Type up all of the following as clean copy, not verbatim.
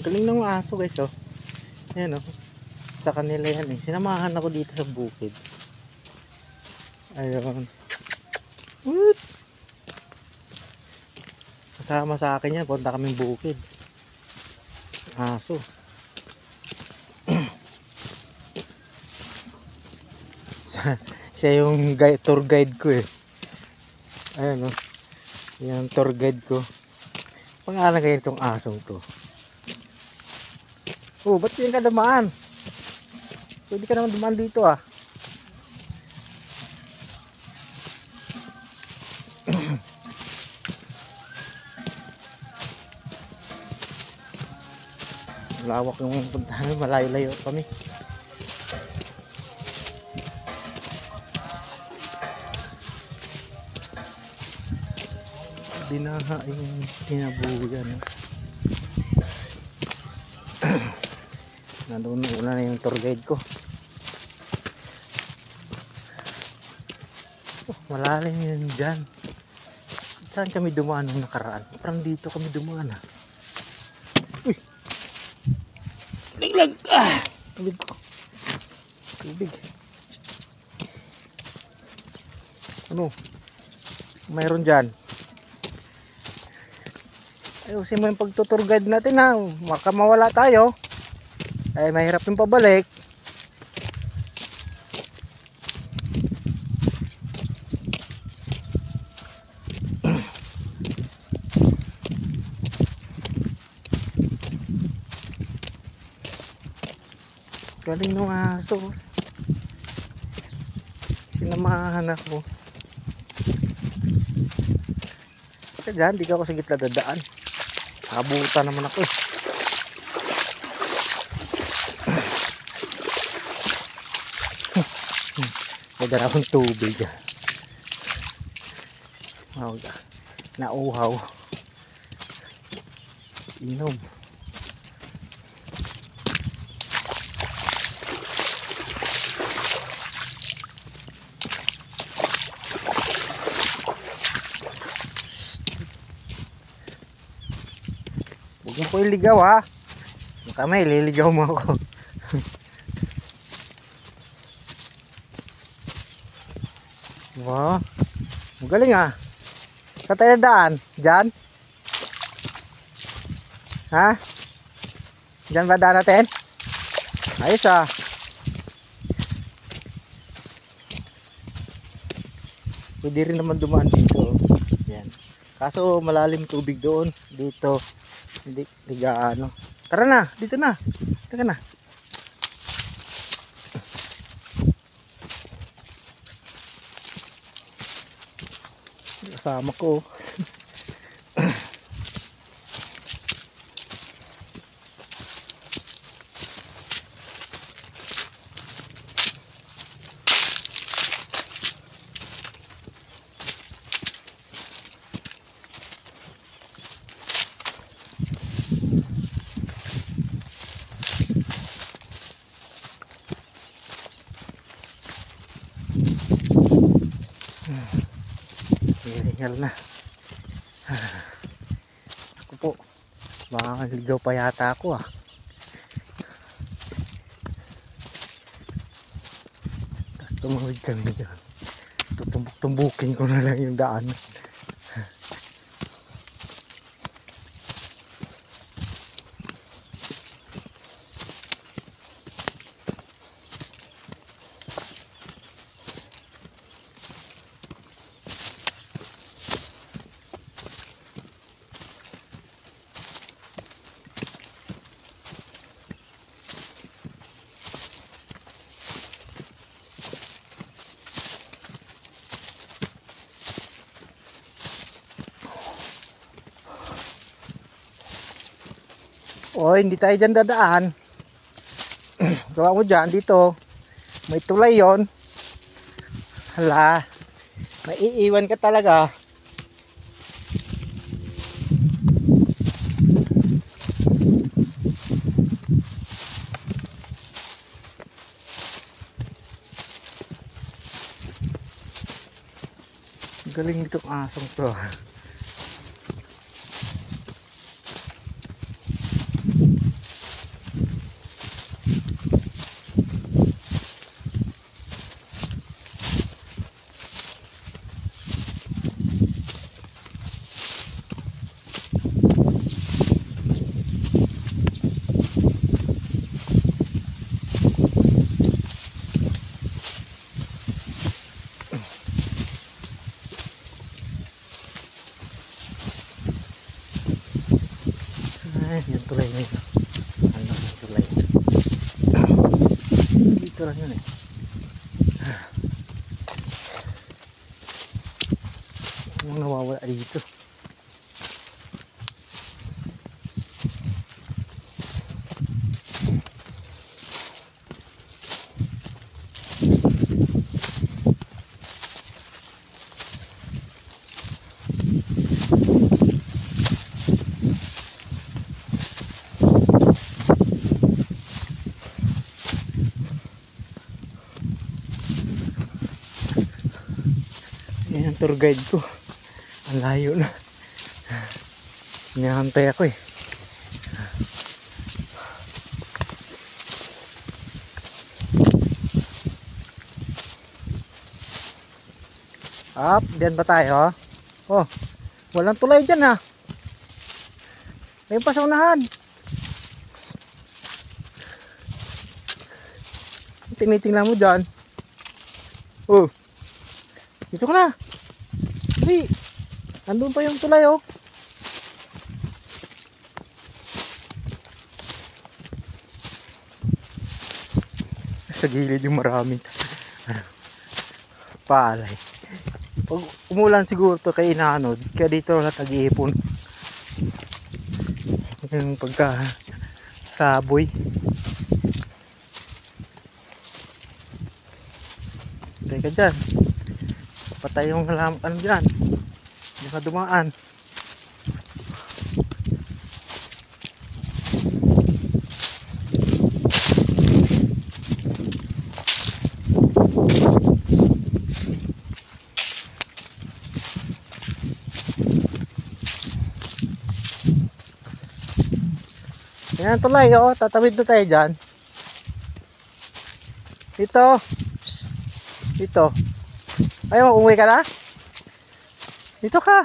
Galing ng aso guys, oh. Ayan, oh. Sa kanila yan eh. Sinamahan ako dito sa bukid. Ayun. Woot! Kasama sa akin yan. Punta kaming bukid. Aso. Siya yung tour guide ko eh. Ayan, oh. Yan tour guide ko. Pangalan kayo itong asong to. Oh, ba't yan ka dumaan? Pwede ka naman dumaan dito ah. Lawak yung puntahan, malayo-layo kami. Binaha yung tinabuyan. Nandun una na yung tour guide ko. Oh, malalim yun dyan. Saan kami dumaan nung nakaraan? Parang dito kami dumaan ha. Uy! Laglag! Ah! Tubig ko. Tubig. Ano? Mayroon dyan. Ayusin mo yung pagtutour guide natin ha. Maka mawala tayo. Ay mahirap yung pabalik. Galing ng aso. Sinamahan ako. Kaya dyan, di ka ako sa gitna dadaan. Habutan naman ako eh. Nagdara akong tubig. Wow, nauhaw. Inom. Huwag mo po iligaw ha. Kami, ililigaw mo ako. Wow, magaling ah. Sa tayo daan? Diyan? Ha? Diyan ba daan natin? Ayos ah. Pwede rin naman dumaan dito. Yan. Kaso malalim tubig doon. Dito hindi gaano. Tara na, dito na. Tara na. Kasama ko. Hihingal na. Ako po, makakaligaw pa yata ako ah. Tapos tumawid kami dyan. Tutumbuk-tumbukin ko na lang yung daan. O, hindi tayo dyan dadaan. Gawa mo dyan, dito. May tulay yon. Hala, maiiwan ka talaga. Galing itong asong to. Ayan, yung tulay na yun. Ano yung tulay? Dito lang yun eh. Anong nawawala dito? Yan ang tour guide ko. Ang layo na. Hinahantay ako eh. Up, diyan ba tayo? Oh, walang tulay dyan ha. Ayun pa sa unahan. Tinitingnan mo dyan. Oh, dito ka na. Hey, andun pa yung tulay oh. Sa gilid yung maraming palay. Pag umulan siguro to kay inaanod, kaya dito wala tag-iipon. Yung pagka saboy. Teka dyan, patay yung ano dyan, hindi ka dumaan. Yan tulay oh, tatawid na tayo dyan. Dito. Psst. Dito. Ayaw, umuwi ka na? Dito ka.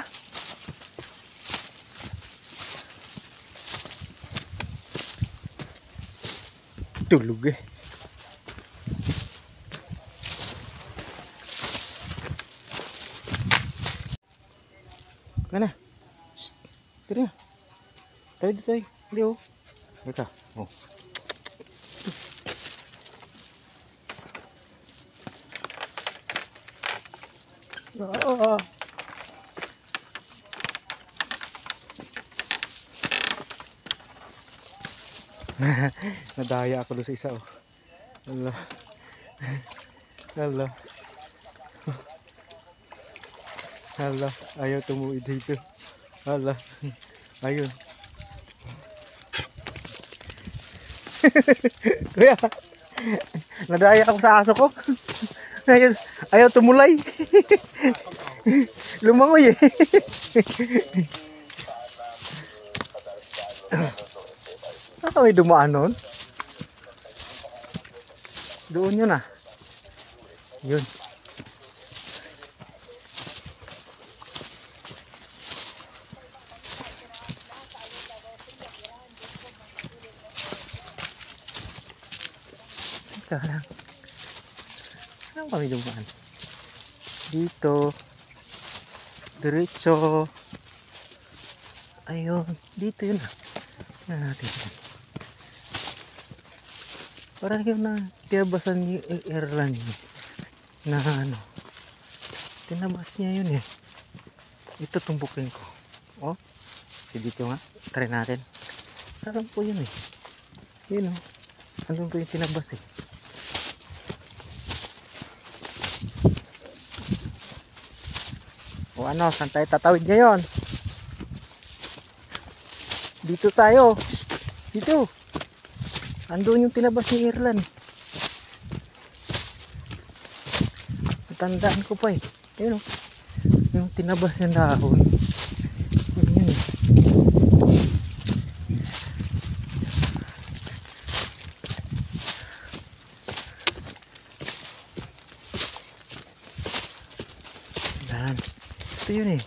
Tulog eh. Mana? Psst. Tira. Tayo dito tayo. Hindi oh. Ito. Oh. Oh. Nadaya ako doon sa isa oh. Allah. Allah. Allah. Ayaw tumuid dito. Allah. Ayun. Kuya, nadaya ako sa aso ko. Ayaw tumulay. Lumangoy eh. Saan may dumaan nun? Doon yun ah. Yun. Ika lang. Saan kami dumaan? Dito. Diretso. Ayun. Dito yun ah. Yan natin. Parang yung na tiyabasan yung airline na ano. Tinabas niya yun eh. Ito tumbukin ko. Oh. Dito nga. Try natin. Sarap po yun eh. Yun oh. Andun po yung tinabas eh. O ano, saan tayo tatawid ngayon? Dito tayo. Psst, dito. Andun yung tinabas ni Irlan. Natandaan ko pa eh. Ayun o. Yung tinabas yung dahon. Yun. Yan. Ito yun eh.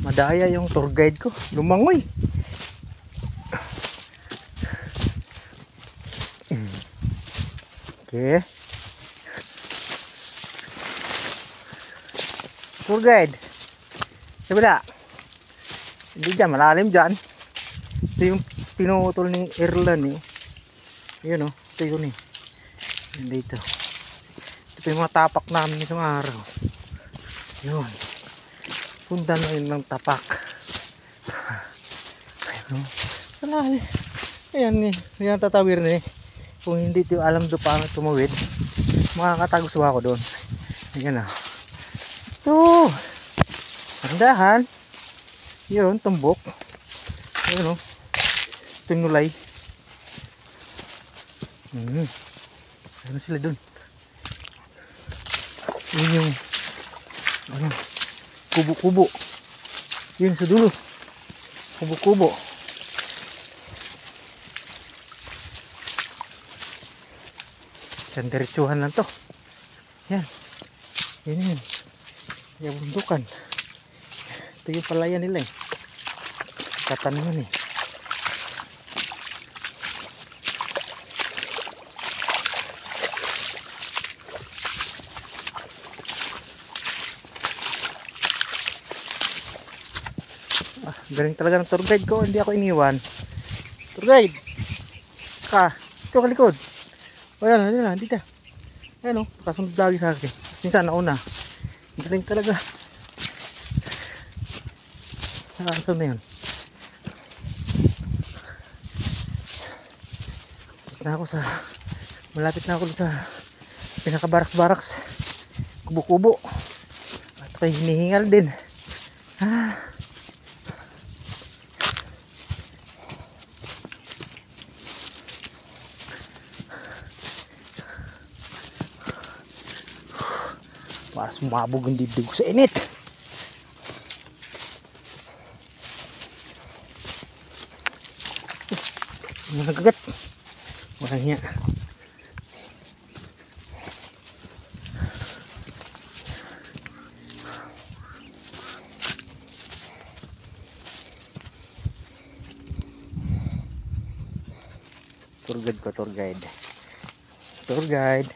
Madaya yung tour guide ko. Lumangoy. Okay. Tour guide. Sabila. Hindi dyan, malalim dyan. Ito yung pinutol ni Erlan eh. Yun o, ito yun eh. Yun dito. Ito yung mga tapak namin isang araw. Yun. Pundan na yun ng tapak. Ayun o. Malalim. Ayan eh. Ayan tatawir na eh. Kung hindi ito alam doon paano tumawid, makakatagos ako doon. Ayan o. Ito. Tandahan. Yun, tumbok. Ayun o. Tinulay. Ano sila dun? Yun yung ano, kubo-kubo. Yun sa dulo. Kubo-kubo. Isang diretsuhan lang to. Yan. Yan yun. Yung bundukan. Ito yung palayan nila eh. Katanungan eh. Galing talaga ng tour guide ko, hindi ako iniwan. Tour guide ka, ito ka likod. O yan, dito. Ayan o, kasunod lagi sa akin. Minsan nauna. Galing talaga. Nakasunod na yun. Malapit na ako sa pinaka-baraks-baraks. Kubo-kubo. At ako'y hinihingal din. Para sumabog ang dibdib ko sa init. Nagagat. Walang niya. Tour guide ko, tour guide. Tour guide.